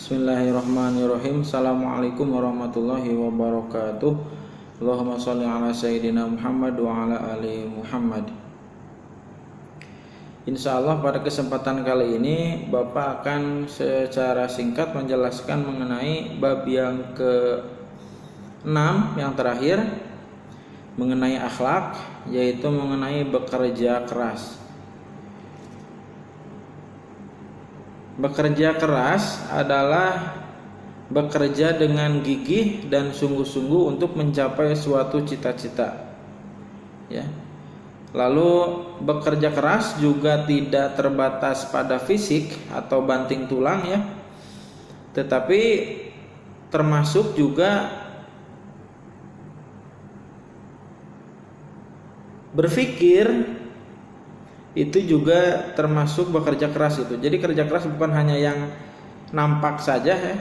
Bismillahirrahmanirrahim. Assalamualaikum warahmatullahi wabarakatuh. Allahumma sholli ala sayyidina Muhammad wa ala ali Muhammad. Insyaallah pada kesempatan kali ini Bapak akan secara singkat menjelaskan mengenai bab yang ke-6 yang terakhir, mengenai akhlak, yaitu mengenai bekerja keras. Bekerja keras adalah bekerja dengan gigih dan sungguh-sungguh untuk mencapai suatu cita-cita. Ya. Lalu bekerja keras juga tidak terbatas pada fisik atau banting tulang ya. Tetapi termasuk juga berpikir, itu juga termasuk bekerja keras itu. Jadi kerja keras bukan hanya yang nampak saja ya,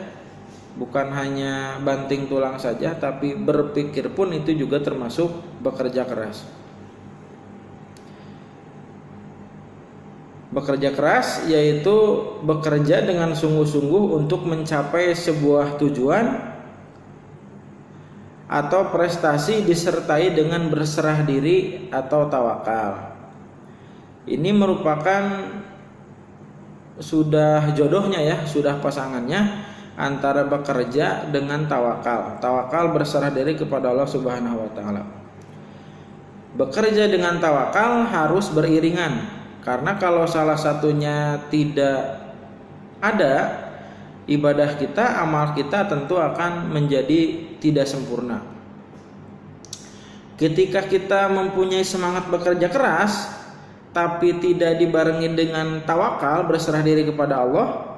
bukan hanya banting tulang saja, tapi berpikir pun itu juga termasuk bekerja keras. Bekerja keras yaitu bekerja dengan sungguh-sungguh untuk mencapai sebuah tujuan atau prestasi disertai dengan berserah diri atau tawakal. Ini merupakan sudah jodohnya ya, sudah pasangannya antara bekerja dengan tawakal. Tawakal berserah diri kepada Allah Subhanahu wa taala. Bekerja dengan tawakal harus beriringan, karena kalau salah satunya tidak ada, ibadah kita, amal kita tentu akan menjadi tidak sempurna. Ketika kita mempunyai semangat bekerja keras tapi tidak dibarengi dengan tawakal, berserah diri kepada Allah,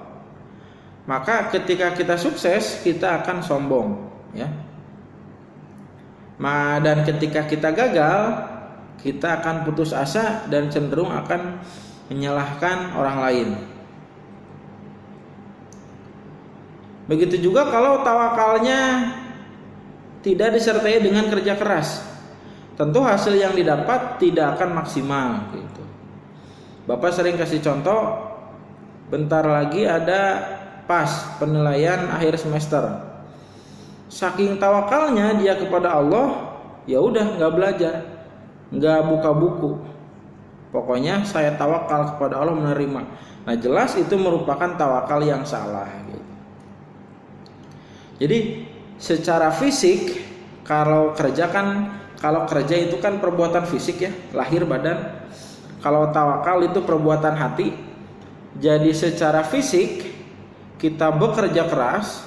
maka ketika kita sukses kita akan sombong ya. Dan ketika kita gagal, kita akan putus asa dan cenderung akan menyalahkan orang lain. Begitu juga kalau tawakalnya tidak disertai dengan kerja keras, tentu hasil yang didapat tidak akan maksimal gitu. Bapak sering kasih contoh, bentar lagi ada PAS, penilaian akhir semester. Saking tawakalnya dia kepada Allah, ya udah nggak belajar, nggak buka buku. Pokoknya saya tawakal kepada Allah, menerima. Nah jelas itu merupakan tawakal yang salah gitu. Jadi secara fisik kalau kerja itu kan perbuatan fisik ya, lahir badan. Kalau tawakal itu perbuatan hati. Jadi secara fisik kita bekerja keras,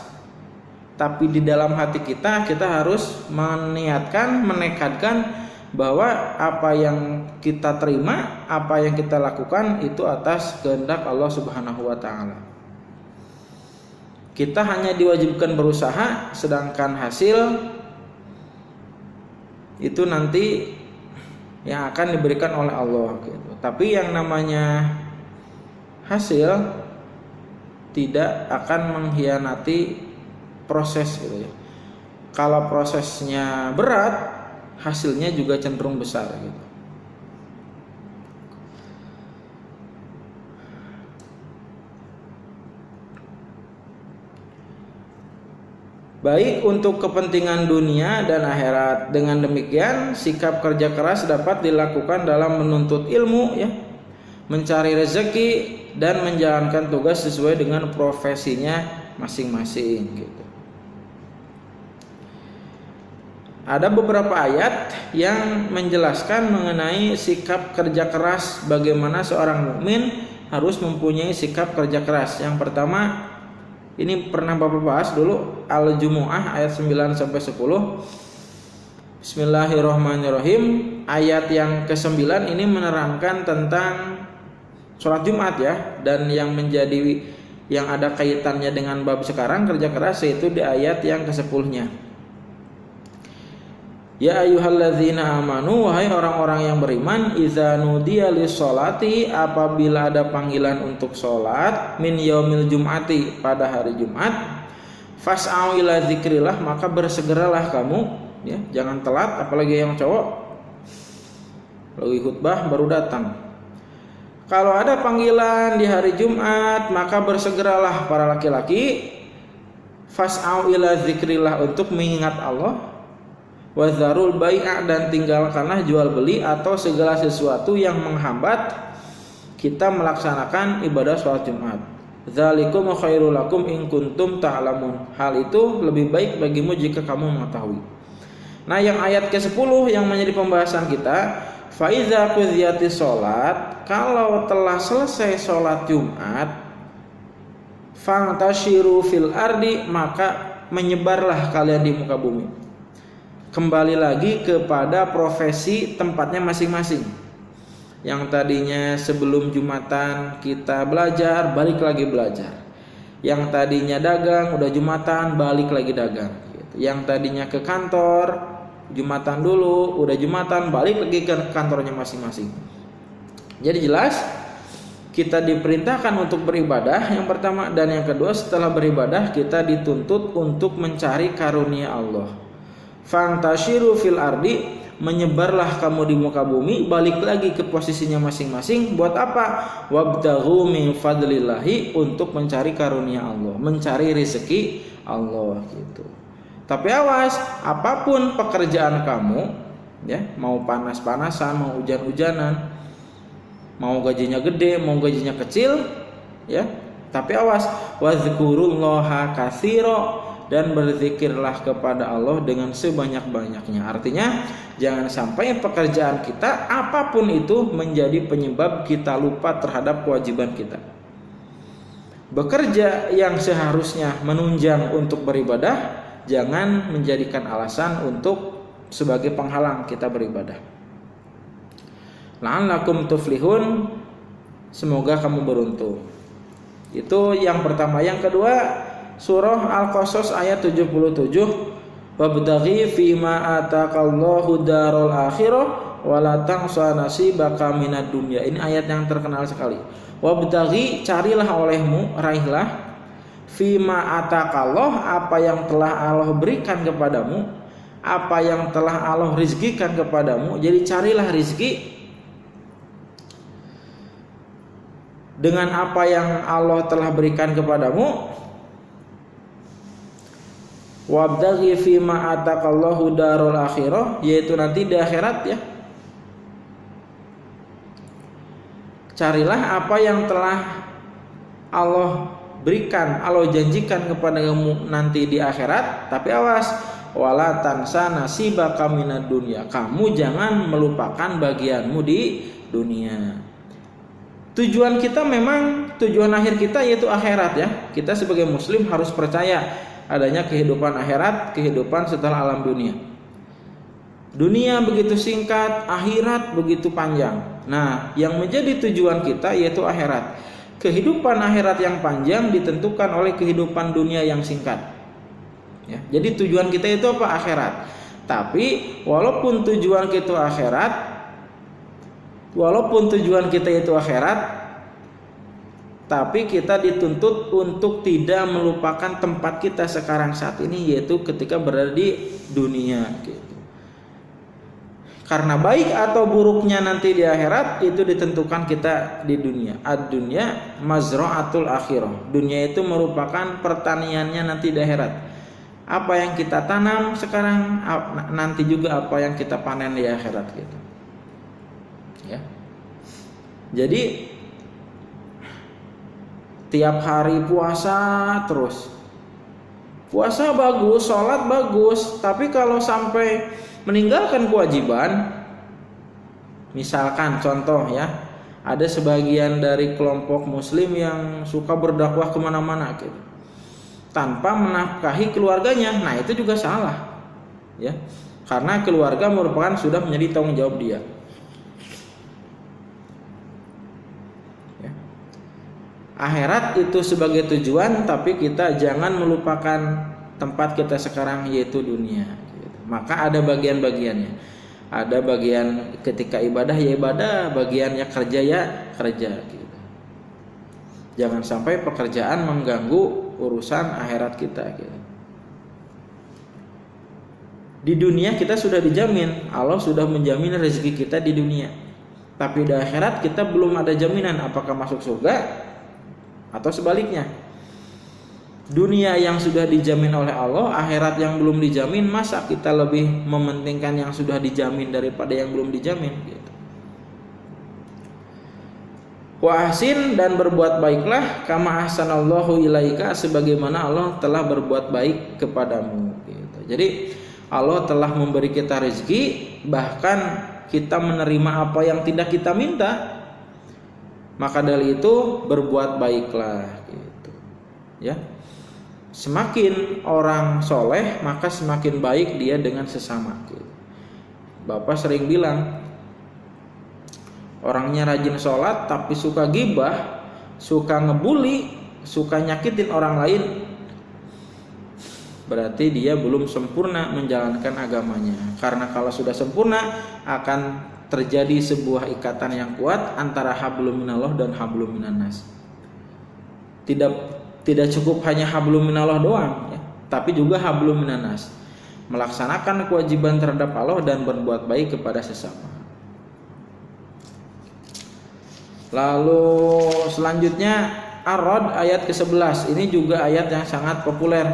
tapi di dalam hati kita harus menekadkan bahwa apa yang kita terima, apa yang kita lakukan itu atas kehendak Allah Subhanahu wa taala. Kita hanya diwajibkan berusaha, sedangkan hasil itu nanti yang akan diberikan oleh Allah gitu. Tapi yang namanya hasil tidak akan mengkhianati proses gitu ya. Kalau prosesnya berat, hasilnya juga cenderung besar gitu. Baik untuk kepentingan dunia dan akhirat. Dengan demikian, sikap kerja keras dapat dilakukan dalam menuntut ilmu ya, mencari rezeki dan menjalankan tugas sesuai dengan profesinya masing-masing gitu. Ada beberapa ayat yang menjelaskan mengenai sikap kerja keras, bagaimana seorang mukmin harus mempunyai sikap kerja keras. Yang pertama, ini pernah Bapak bahas dulu, Al-Jumu'ah ayat 9 sampai 10. Bismillahirrahmanirrahim. Ayat yang ke-9 ini menerangkan tentang sholat Jumat ya, dan yang ada kaitannya dengan bab sekarang kerja keras, yaitu di ayat yang ke-10-nya. Ya ayyuhalladzina amanu, wahai orang-orang yang beriman, idza nudiya lis-sholati, apabila ada panggilan untuk sholat, min yaumil jum'ati, pada hari Jumat, fas'au ila dzikrillah, maka bersegeralah kamu ya, jangan telat, apalagi yang cowok lagi khutbah baru datang. Kalau ada panggilan di hari Jumat, maka bersegeralah para laki-laki Fas'au ila dzikrillah, untuk mengingat Allah. Wadzarul bai'a, dan tinggalkanlah jual beli atau segala sesuatu yang menghambat kita melaksanakan ibadah sholat Jumat. Dzalikum khairul lakum in kuntum ta'lamun. Hal itu lebih baik bagimu jika kamu mengetahui. Nah, yang ayat ke-10 yang menjadi pembahasan kita, fa iza qudziyatis sholat, kalau telah selesai sholat Jumat, fantashiru fil ardi, maka menyebarlah kalian di muka bumi. Kembali lagi kepada profesi tempatnya masing-masing. Yang tadinya sebelum Jumatan kita belajar, balik lagi belajar. Yang tadinya dagang, udah Jumatan, balik lagi dagang. Yang tadinya ke kantor, Jumatan dulu, udah Jumatan, balik lagi ke kantornya masing-masing. Jadi jelas kita diperintahkan untuk beribadah yang pertama, dan yang kedua setelah beribadah kita dituntut untuk mencari karunia Allah. Fantashiru fil ardi, menyebarlah kamu di muka bumi, balik lagi ke posisinya masing-masing. Buat apa? Wabtaghu min fadlillahi, untuk mencari karunia Allah, mencari rezeki Allah gitu. Tapi awas, apapun pekerjaan kamu, ya, mau panas-panasan, mau hujan-hujanan, mau gajinya gede, mau gajinya kecil, ya, tapi awas, wazkurullaha katsira, dan berzikirlah kepada Allah dengan sebanyak-banyaknya. Artinya jangan sampai pekerjaan kita apapun itu menjadi penyebab kita lupa terhadap kewajiban kita. Bekerja yang seharusnya menunjang untuk beribadah, jangan menjadikan alasan untuk sebagai penghalang kita beribadah. La'allakum tuflihun, semoga kamu beruntung. Itu yang pertama. Yang kedua, surah Al-Qasas ayat 77, wabtaghi fima ataqallahu darul akhirah wala tansa nasibaka minad dunya. Ini ayat yang terkenal sekali. Wabtaghi, carilah olehmu, raihlah, fima ataqallah, apa yang telah Allah berikan kepadamu, apa yang telah Allah rizkikan kepadamu. Jadi carilah rizki dengan apa yang Allah telah berikan kepadamu. Wabtaghi fima ataqallahu darul akhirah, yaitu nanti di akhirat, ya. Carilah apa yang telah Allah berikan, Allah janjikan kepada kamu nanti di akhirat. Tapi awas, wala tansa nasibaka minad dunya, kamu jangan melupakan bagianmu di dunia. Tujuan kita memang, tujuan akhir kita yaitu akhirat, ya. Kita sebagai muslim harus percaya adanya kehidupan akhirat, kehidupan setelah alam dunia. Dunia begitu singkat, akhirat begitu panjang. Nah, yang menjadi tujuan kita yaitu akhirat. Kehidupan akhirat yang panjang ditentukan oleh kehidupan dunia yang singkat, ya. Jadi tujuan kita itu apa? Akhirat. Tapi walaupun tujuan kita itu akhirat, tapi kita dituntut untuk tidak melupakan tempat kita sekarang saat ini, yaitu ketika berada di dunia gitu. Karena baik atau buruknya nanti di akhirat itu ditentukan kita di dunia. Ad-dunya mazra'atul akhirah. Dunia itu merupakan pertaniannya nanti di akhirat. Apa yang kita tanam sekarang nanti juga apa yang kita panen di akhirat gitu. Ya. Jadi tiap hari puasa terus. Puasa bagus, sholat bagus, tapi kalau sampai meninggalkan kewajiban, misalkan contoh, ya, ada sebagian dari kelompok muslim yang suka berdakwah kemana-mana gitu, tanpa menafkahi keluarganya. Nah, itu juga salah, ya, karena keluarga merupakan sudah menjadi tanggung jawab dia. Akhirat itu sebagai tujuan, tapi kita jangan melupakan tempat kita sekarang yaitu dunia. Maka ada bagian-bagiannya. Ada bagian ketika ibadah ya ibadah, bagiannya kerja ya kerja. Jangan sampai pekerjaan mengganggu urusan akhirat kita. Di dunia kita sudah dijamin, Allah sudah menjamin rezeki kita di dunia. Tapi di akhirat kita belum ada jaminan apakah masuk surga atau sebaliknya. dunia yang sudah dijamin oleh Allah, akhirat yang belum dijamin, masa kita lebih mementingkan yang sudah dijamin daripada yang belum dijamin gitu. Wa ahsin, dan berbuat baiklah, kama ahsanallahu ilaika, sebagaimana Allah telah berbuat baik kepadamu gitu. Jadi Allah telah memberi kita rezeki, bahkan kita menerima apa yang tidak kita minta. Maka dari itu berbuat baiklah gitu. Ya. Semakin orang soleh, maka semakin baik dia dengan sesama gitu. Bapak sering bilang, orangnya rajin sholat tapi suka gibah, suka ngebully, suka nyakitin orang lain, berarti dia belum sempurna menjalankan agamanya. Karena kalau sudah sempurna, akan terjadi sebuah ikatan yang kuat antara hablum minallah dan hablum minannas. Tidak cukup hanya hablum minallah doang ya, tapi juga hablum minannas. Melaksanakan kewajiban terhadap Allah dan berbuat baik kepada sesama. Lalu selanjutnya Ar-Ra'd ayat ke-11. Ini juga ayat yang sangat populer.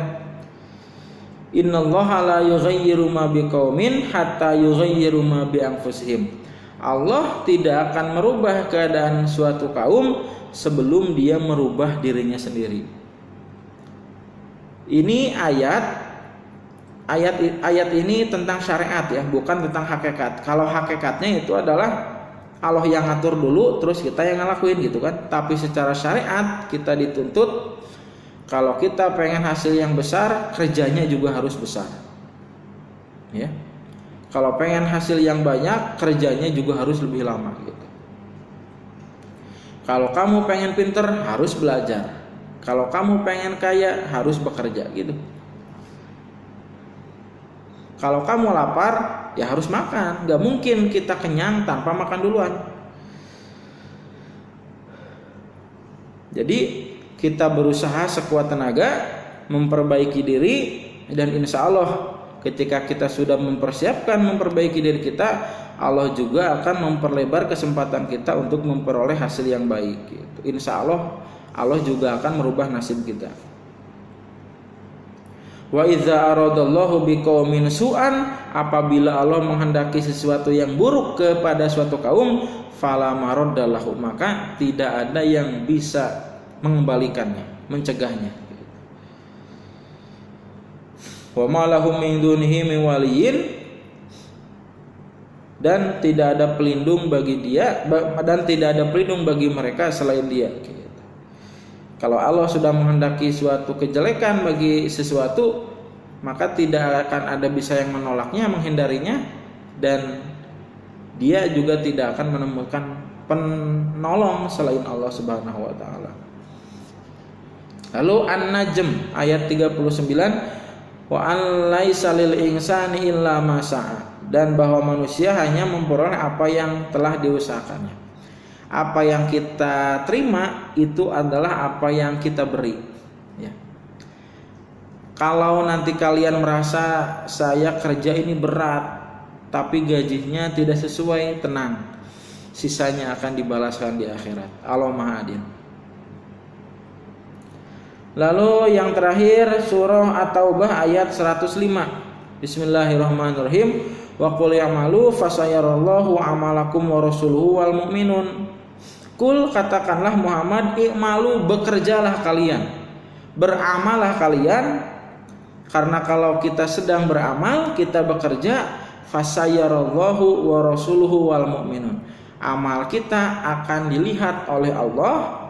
Innallaha la yughayyiru ma biqaumin hatta yughayyiru ma bi anfusihim. Allah tidak akan merubah keadaan suatu kaum sebelum dia merubah dirinya sendiri. Ini ayat ini tentang syariat ya, bukan tentang hakikat. Kalau hakikatnya itu adalah Allah yang ngatur dulu, terus kita yang ngelakuin gitu kan. Tapi secara syariat kita dituntut, kalau kita pengen hasil yang besar, kerjanya juga harus besar. Ya. Kalau pengen hasil yang banyak, kerjanya juga harus lebih lama gitu. Kalau kamu pengen pinter, harus belajar. Kalau kamu pengen kaya, harus bekerja gitu. Kalau kamu lapar, ya harus makan. Gak mungkin kita kenyang tanpa makan duluan. Jadi kita berusaha sekuat tenaga memperbaiki diri, dan insya Allah ketika kita sudah memperbaiki diri kita, Allah juga akan memperlebar kesempatan kita untuk memperoleh hasil yang baik gitu. Insya Allah juga akan merubah nasib kita. Wa idza aradallahu biqaumin su'an, apabila Allah menghendaki sesuatu yang buruk kepada suatu kaum, fala maraddalahu, maka tidak ada yang bisa mengembalikannya, mencegahnya. Wa ma lahum min dunihi min waliyyin, dan tidak ada pelindung bagi dia, dan tidak ada pelindung bagi mereka selain dia. Kalau Allah sudah menghendaki suatu kejelekan bagi sesuatu, maka tidak akan ada bisa yang menolaknya, menghindarinya, dan dia juga tidak akan menemukan penolong selain Allah Subhanahu wa taala. Lalu An-Najm ayat 39, wa an laisa lil insani illa ma sa'a, dan bahwa manusia hanya memperoleh apa yang telah diusahakannya. Apa yang kita terima itu adalah apa yang kita beri ya. Kalau nanti kalian merasa saya kerja ini berat tapi gajinya tidak sesuai, tenang, sisanya akan dibalaskan di akhirat. Allah Maha Adil. Lalu yang terakhir surah At-Taubah ayat 105. Bismillahirrahmanirrahim. Wa qul ya'malu fasayarallahu amalakum wa rasuluhu wal mu'minun. Kul, katakanlah Muhammad, i'malu, bekerjalah kalian, beramalah kalian, karena kalau kita sedang beramal, kita bekerja, fasayarallahu wa rasuluhu wal mu'minun. Amal kita akan dilihat oleh Allah,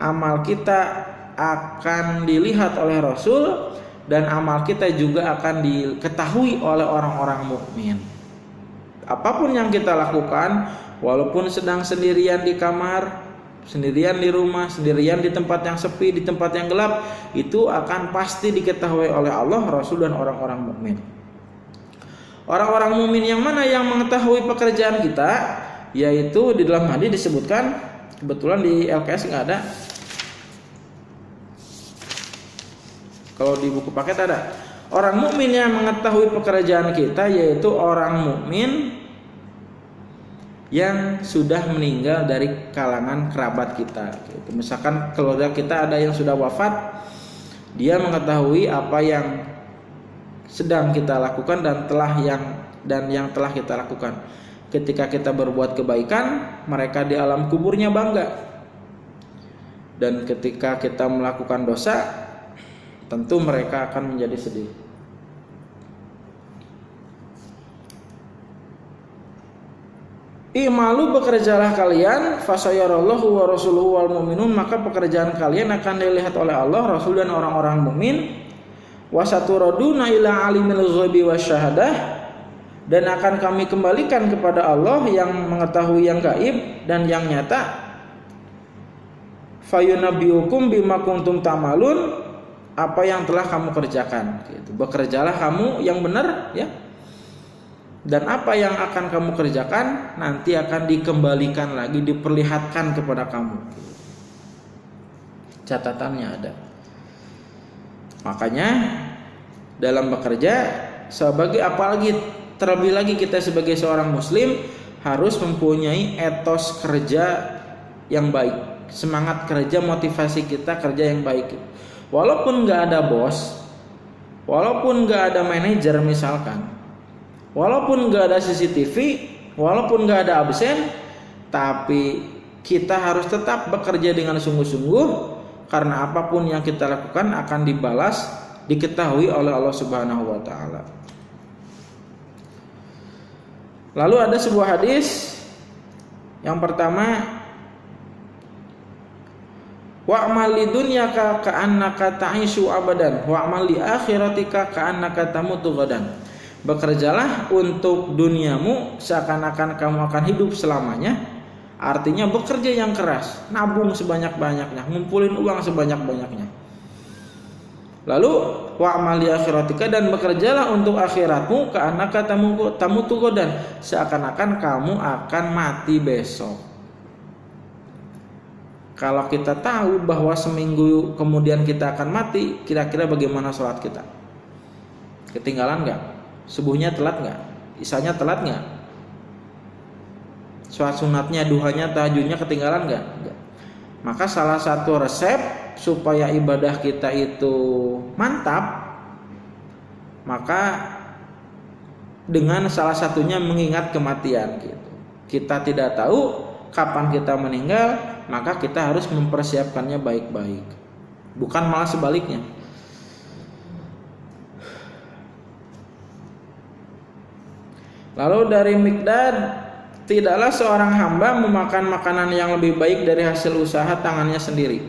amal kita akan dilihat oleh Rasul, dan amal kita juga akan diketahui oleh orang-orang mukmin. Apapun yang kita lakukan, walaupun sedang sendirian di kamar, sendirian di rumah, sendirian di tempat yang sepi, di tempat yang gelap, itu akan pasti diketahui oleh Allah, Rasul, dan orang-orang mukmin. Orang-orang mukmin yang mana yang mengetahui pekerjaan kita? Yaitu di dalam hadis disebutkan, kebetulan di LKS nggak ada. Kalau di buku paket ada. Orang mukmin yang mengetahui pekerjaan kita yaitu orang mukmin yang sudah meninggal dari kalangan kerabat kita. Misalkan keluarga kita ada yang sudah wafat, Dia mengetahui apa yang sedang kita lakukan dan yang telah kita lakukan. Ketika kita berbuat kebaikan, mereka di alam kuburnya bangga. Dan ketika kita melakukan dosa, tentu mereka akan menjadi sedih. I'malu, bekerjalah kalian, fasayarallahu wa rasuluhu wal mu'minun, maka pekerjaan kalian akan dilihat oleh Allah, Rasul dan orang-orang mukmin. Wasaturaduna ila alimil ghaibi wasyahadah, dan akan kami kembalikan kepada Allah yang mengetahui yang gaib dan yang nyata. Fayunabbiukum bima kuntum ta'malun, apa yang telah kamu kerjakan gitu. Bekerjalah kamu yang benar ya. Dan apa yang akan kamu kerjakan nanti akan dikembalikan lagi, diperlihatkan kepada kamu. Catatannya ada. Makanya dalam bekerja, sebagai apalagi terlebih lagi kita sebagai seorang muslim harus mempunyai etos kerja yang baik, semangat kerja, motivasi kita kerja yang baik. Walaupun nggak ada bos, walaupun nggak ada manajer misalkan, walaupun nggak ada CCTV, walaupun nggak ada absen, tapi kita harus tetap bekerja dengan sungguh-sungguh. Karena apapun yang kita lakukan akan dibalas, diketahui oleh Allah Subhanahu wa taala. Lalu ada sebuah hadis yang pertama, wa'mal lidunyaka ka'annaka ta'ishu abadan wa'mal li akhiratika ka'annaka tamutu ghadan. Bekerjalah untuk duniamu seakan-akan kamu akan hidup selamanya. Artinya bekerja yang keras, nabung sebanyak-banyaknya, ngumpulin uang sebanyak-banyaknya. Lalu wa'mal li akhiratika, dan bekerjalah untuk akhiratmu, ka'annaka tamutu ghadan, seakan-akan kamu akan mati besok. Kalau kita tahu bahwa seminggu kemudian kita akan mati, kira-kira bagaimana sholat kita? Ketinggalan nggak? Subuhnya telat nggak? Isanya telat nggak? Sholat sunatnya, duhanya, tahajudnya ketinggalan nggak? Nggak. Maka salah satu resep supaya ibadah kita itu mantap, maka dengan salah satunya mengingat kematian gitu. Kita tidak tahu kapan kita meninggal, maka kita harus mempersiapkannya baik-baik. Bukan malah sebaliknya. Lalu dari Miqdad, tidaklah seorang hamba memakan makanan yang lebih baik dari hasil usaha tangannya sendiri.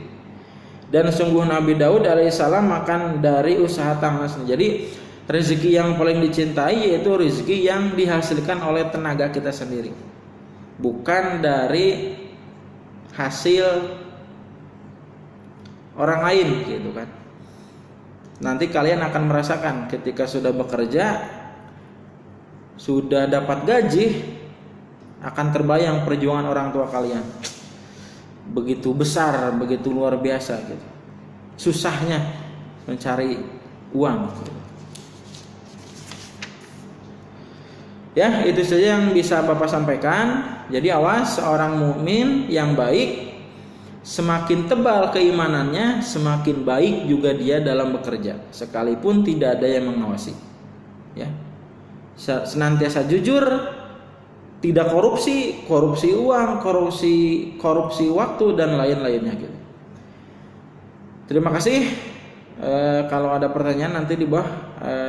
Dan sungguh Nabi Daud alaihissalam makan dari usaha tangannya sendiri. Jadi rezeki yang paling dicintai yaitu rezeki yang dihasilkan oleh tenaga kita sendiri, bukan dari hasil orang lain gitu kan. Nanti kalian akan merasakan ketika sudah bekerja, sudah dapat gaji, akan terbayang perjuangan orang tua kalian. Begitu besar, begitu luar biasa gitu. Susahnya mencari uang gitu. Ya, itu saja yang bisa Bapak sampaikan. Jadi awas, seorang mukmin yang baik, semakin tebal keimanannya, semakin baik juga dia dalam bekerja, sekalipun tidak ada yang mengawasi. Ya, senantiasa jujur, tidak korupsi uang, korupsi waktu dan lain-lainnya gitu. Terima kasih. Kalau ada pertanyaan nanti di bawah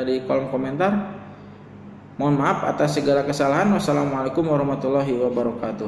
di kolom komentar. Mohon maaf atas segala kesalahan. Wassalamualaikum warahmatullahi wabarakatuh.